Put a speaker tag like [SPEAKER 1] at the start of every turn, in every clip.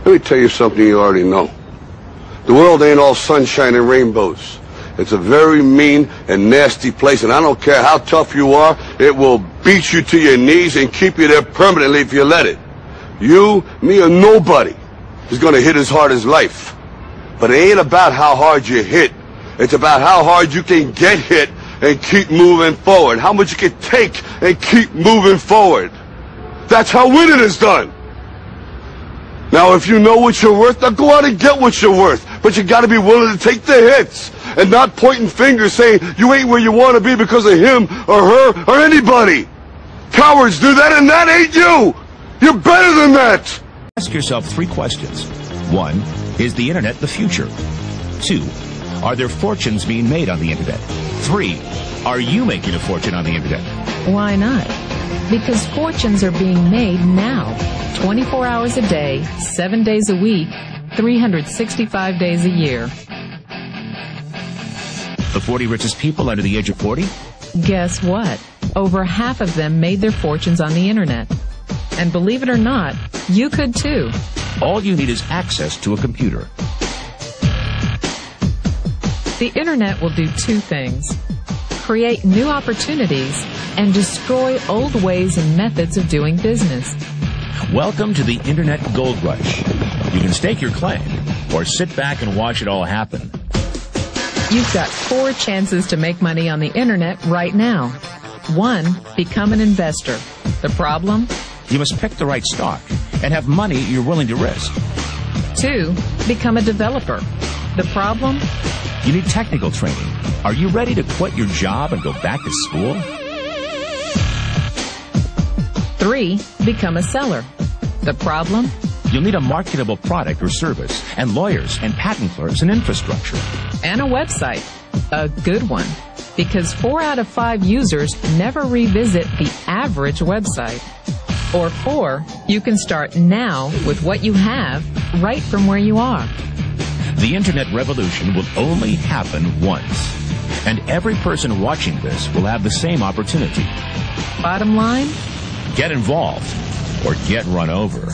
[SPEAKER 1] Let me tell you something you already know. The world ain't all sunshine and rainbows. It's a very mean and nasty place, and I don't care how tough you are, it will beat you to your knees and keep you there permanently if you let it. You, me, or nobody is going to hit as hard as life. But it ain't about how hard you hit. It's about how hard you can get hit and keep moving forward. How much you can take and keep moving forward. That's how winning is done. Now, if you know what you're worth, now go out and get what you're worth. But you got to be willing to take the hits and not pointing fingers saying you ain't where you want to be because of him or her or anybody. Cowards do that, and that ain't you. You're better than that.
[SPEAKER 2] Ask yourself 3 questions. 1, is the internet the future? 2, are there fortunes being made on the internet? 3, are you making a fortune on the internet?
[SPEAKER 3] Why not? Because fortunes are being made now. 24 hours a day, 7 days a week, 365 days a year.
[SPEAKER 2] The 40 richest people under the age of 40?
[SPEAKER 3] Guess what? Over half of them made their fortunes on the internet. And believe it or not, you could too.
[SPEAKER 2] All you need is access to a computer.
[SPEAKER 3] The internet will do 2 things: create new opportunities and destroy old ways and methods of doing business.
[SPEAKER 2] Welcome to the Internet Gold Rush. You can stake your claim or sit back and watch it all happen.
[SPEAKER 3] You've got 4 chances to make money on the internet right now. 1, become an investor. The problem?
[SPEAKER 2] You must pick the right stock and have money you're willing to risk.
[SPEAKER 3] 2, become a developer. The problem?
[SPEAKER 2] You need technical training. Are you ready to quit your job and go back to school?
[SPEAKER 3] 3, become a seller. The problem?
[SPEAKER 2] You'll need a marketable product or service, and lawyers and patent clerks and infrastructure.
[SPEAKER 3] And a website. A good one. Because 4 out of 5 users never revisit the average website. Or 4, you can start now with what you have right from where you are.
[SPEAKER 2] The internet revolution will only happen once. And every person watching this will have the same opportunity.
[SPEAKER 3] Bottom line?
[SPEAKER 2] Get involved or get run over.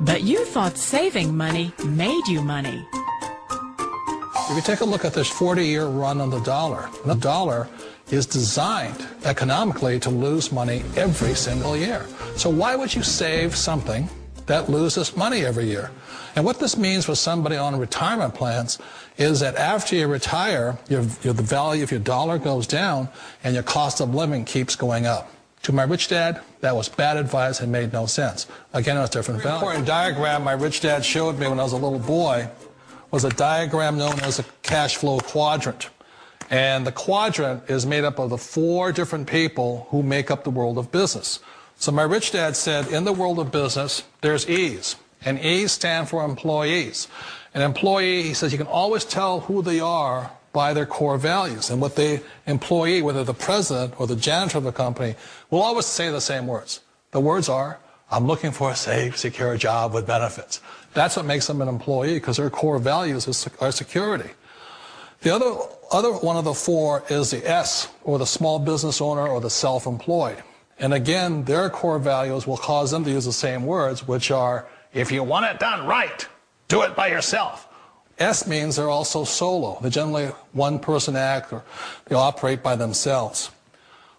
[SPEAKER 4] But you thought saving money made you money.
[SPEAKER 5] If you take a look at this 40-year run on the dollar is designed economically to lose money every single year. So why would you save something that loses money every year? And what this means for somebody on retirement plans is that after you retire, the value of your dollar goes down and your cost of living keeps going up. To my rich dad, that was bad advice and made no sense. Again, it was different value. An important diagram my rich dad showed me when I was a little boy was a diagram known as a cash flow quadrant. And the quadrant is made up of the 4 different people who make up the world of business. So my rich dad said, in the world of business, there's E's. And E's stand for employees. An employee, he says, you can always tell who they are by their core values. And what the employee, whether the president or the janitor of the company, will always say the same words. The words are, I'm looking for a safe, secure job with benefits. That's what makes them an employee, because their core values are security. The other one of the 4 is the S, or the small business owner or the self-employed. And again, their core values will cause them to use the same words, which are, if you want it done right, do it by yourself. S means they're also solo. They're generally one-person act, or they operate by themselves.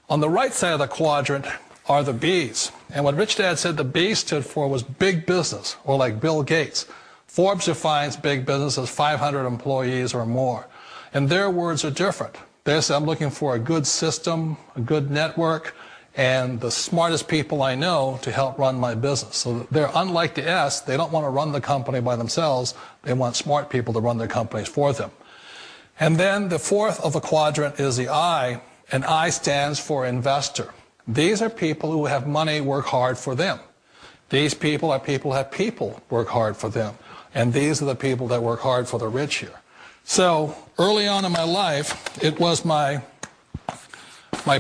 [SPEAKER 5] On the right side of the quadrant are the B's. And what Rich Dad said the B stood for was big business, or like Bill Gates. Forbes defines big business as 500 employees or more. And their words are different. They say, I'm looking for a good system, a good network, and the smartest people I know to help run my business. So they're unlike the S. They don't want to run the company by themselves. They want smart people to run their companies for them. And then the 4th of the quadrant is the I, and I stands for investor. These are people who have money work hard for them. These people are people who have people work hard for them. And these are the people that work hard for the rich here. So early on in my life, it was my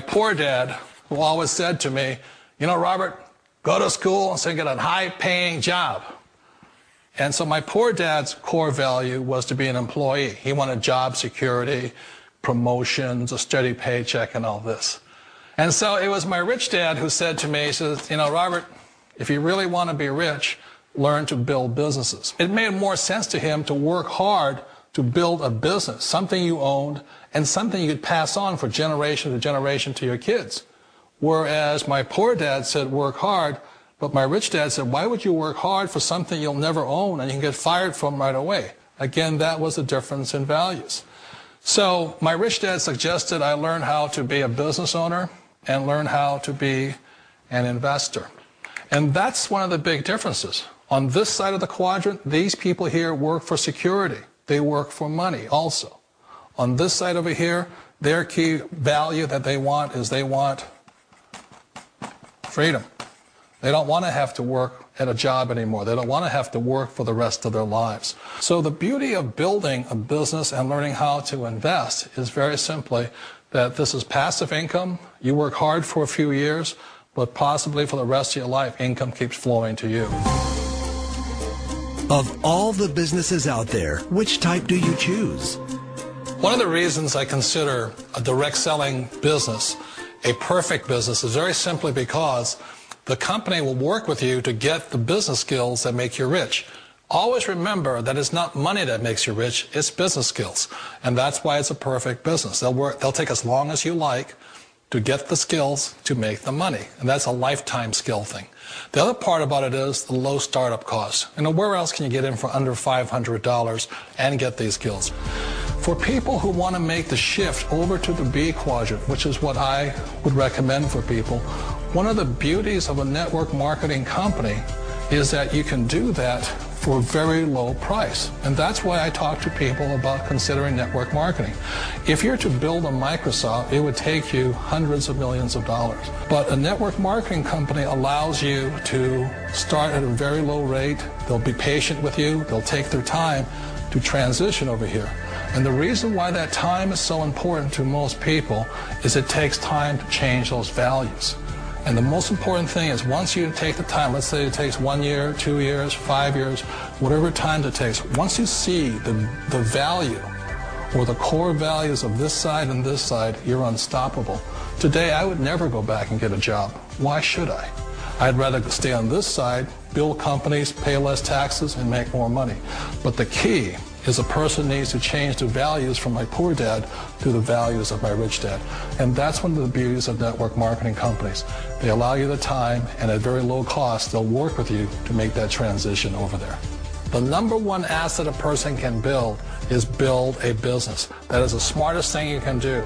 [SPEAKER 5] poor dad who always said to me, you know, Robert, go to school and so get a high-paying job. And so my poor dad's core value was to be an employee. He wanted job security, promotions, a steady paycheck, and all this. And so it was my rich dad who said to me, he says, you know, Robert, if you really want to be rich, learned to build businesses. It made more sense to him to work hard to build a business, something you owned and something you could pass on for generation to generation to your kids. Whereas my poor dad said work hard, but my rich dad said, why would you work hard for something you'll never own and you can get fired from right away? Again, that was the difference in values. So my rich dad suggested I learn how to be a business owner and learn how to be an investor. And that's one of the big differences. On this side of the quadrant, these people here work for security. They work for money also. On this side over here, their key value that they want is they want freedom. They don't want to have to work at a job anymore. They don't want to have to work for the rest of their lives. So the beauty of building a business and learning how to invest is very simply that this is passive income. You work hard for a few years, but possibly for the rest of your life, income keeps flowing to you.
[SPEAKER 6] Of all the businesses out there, which type do you choose?
[SPEAKER 5] One of the reasons I consider a direct selling business a perfect business is very simply because the company will work with you to get the business skills that make you rich. Always remember that it's not money that makes you rich, it's business skills. And that's why it's a perfect business. They'll take as long as you like to get the skills to make the money. And that's a lifetime skill thing. The other part about it is the low startup cost. Where else can you get in for under $500 and get these skills? For people who want to make the shift over to the B quadrant, which is what I would recommend for people, one of the beauties of a network marketing company is that you can do that for a very low price. And that's why I talk to people about considering network marketing. If you're to build a Microsoft, it would take you hundreds of millions of dollars. But a network marketing company allows you to start at a very low rate. They'll be patient with you. They'll take their time to transition over here. And the reason why that time is so important to most people is it takes time to change those values. And the most important thing is once you take the time, let's say it takes 1 year, 2 years, 5 years, whatever time it takes, once you see the value or the core values of this side and this side, you're unstoppable. Today, I would never go back and get a job. Why should I? I'd rather stay on this side, build companies, pay less taxes, and make more money. But the key is a person needs to change the values from my poor dad to the values of my rich dad. And that's one of the beauties of network marketing companies. They allow you the time, and at very low cost, they'll work with you to make that transition over there. The number one asset a person can build is build a business. That is the smartest thing you can do.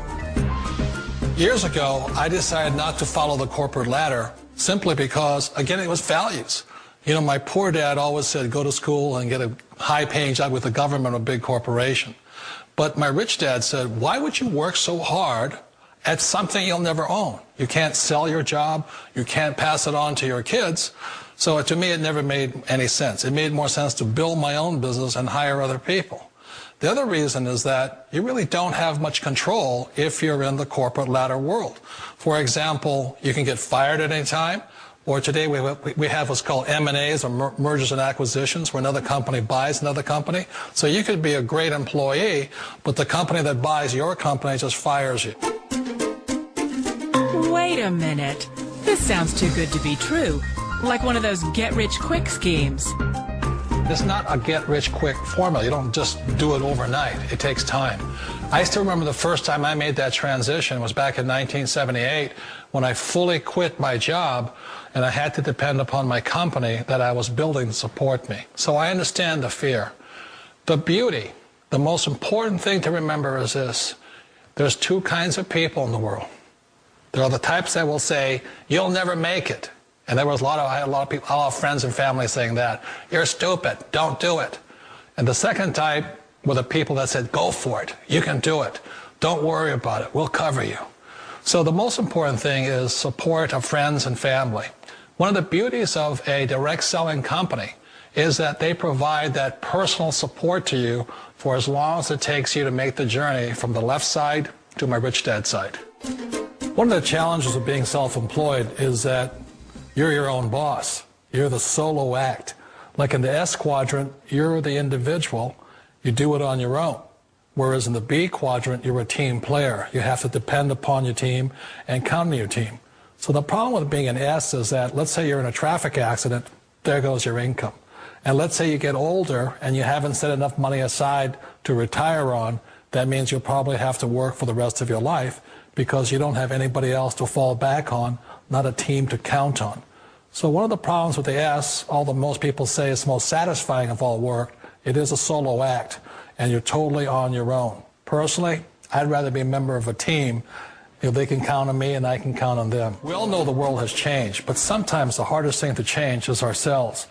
[SPEAKER 5] Years ago, I decided not to follow the corporate ladder simply because, again, it was values. My poor dad always said, go to school and get a high-paying job with the government or a big corporation. But my rich dad said, why would you work so hard at something you'll never own? You can't sell your job. You can't pass it on to your kids. So to me, it never made any sense. It made more sense to build my own business and hire other people. The other reason is that you really don't have much control if you're in the corporate ladder world. For example, you can get fired at any time. Or today we have what's called M&As, or mergers and acquisitions, where another company buys another company. So you could be a great employee, but the company that buys your company just fires you.
[SPEAKER 4] Wait a minute. This sounds too good to be true. Like one of those get-rich-quick schemes.
[SPEAKER 5] It's not a get-rich-quick formula. You don't just do it overnight. It takes time. I still remember the first time I made that transition was back in 1978 when I fully quit my job and I had to depend upon my company that I was building to support me. So I understand the fear. The beauty, the most important thing to remember is this. There's two kinds of people in the world. There are the types that will say, you'll never make it. And I had a lot of people, a lot of friends and family saying that. You're stupid. Don't do it. And the second type were the people that said, go for it. You can do it. Don't worry about it. We'll cover you. So the most important thing is support of friends and family. One of the beauties of a direct selling company is that they provide that personal support to you for as long as it takes you to make the journey from the left side to my rich dad side. One of the challenges of being self-employed is that you're your own boss. You're the solo act. Like in the S quadrant, you're the individual. You do it on your own. Whereas in the B quadrant, you're a team player. You have to depend upon your team and count on your team. So the problem with being an S is that, let's say you're in a traffic accident, there goes your income. And let's say you get older and you haven't set enough money aside to retire on, that means you'll probably have to work for the rest of your life because you don't have anybody else to fall back on, not a team to count on. So one of the problems with the S, although most people say it's the most satisfying of all work, it is a solo act, and you're totally on your own. Personally, I'd rather be a member of a team. You know, they can count on me and I can count on them. We all know the world has changed, but sometimes the hardest thing to change is ourselves.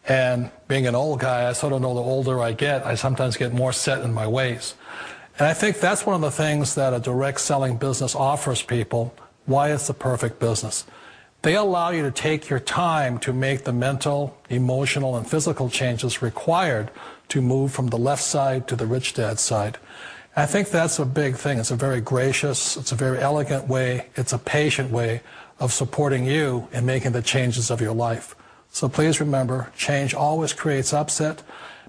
[SPEAKER 5] And being an old guy, I sort of know the older I get, I sometimes get more set in my ways. And I think that's one of the things that a direct selling business offers people, why it's the perfect business. They allow you to take your time to make the mental, emotional, and physical changes required to move from the left side to the rich dad side. I think that's a big thing. It's a very gracious, it's a very elegant way, it's a patient way of supporting you in making the changes of your life. So please remember, change always creates upset,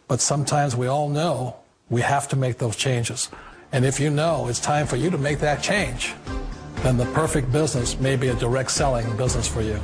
[SPEAKER 5] but sometimes we all know we have to make those changes. And if you know it's time for you to make that change, then the perfect business may be a direct selling business for you.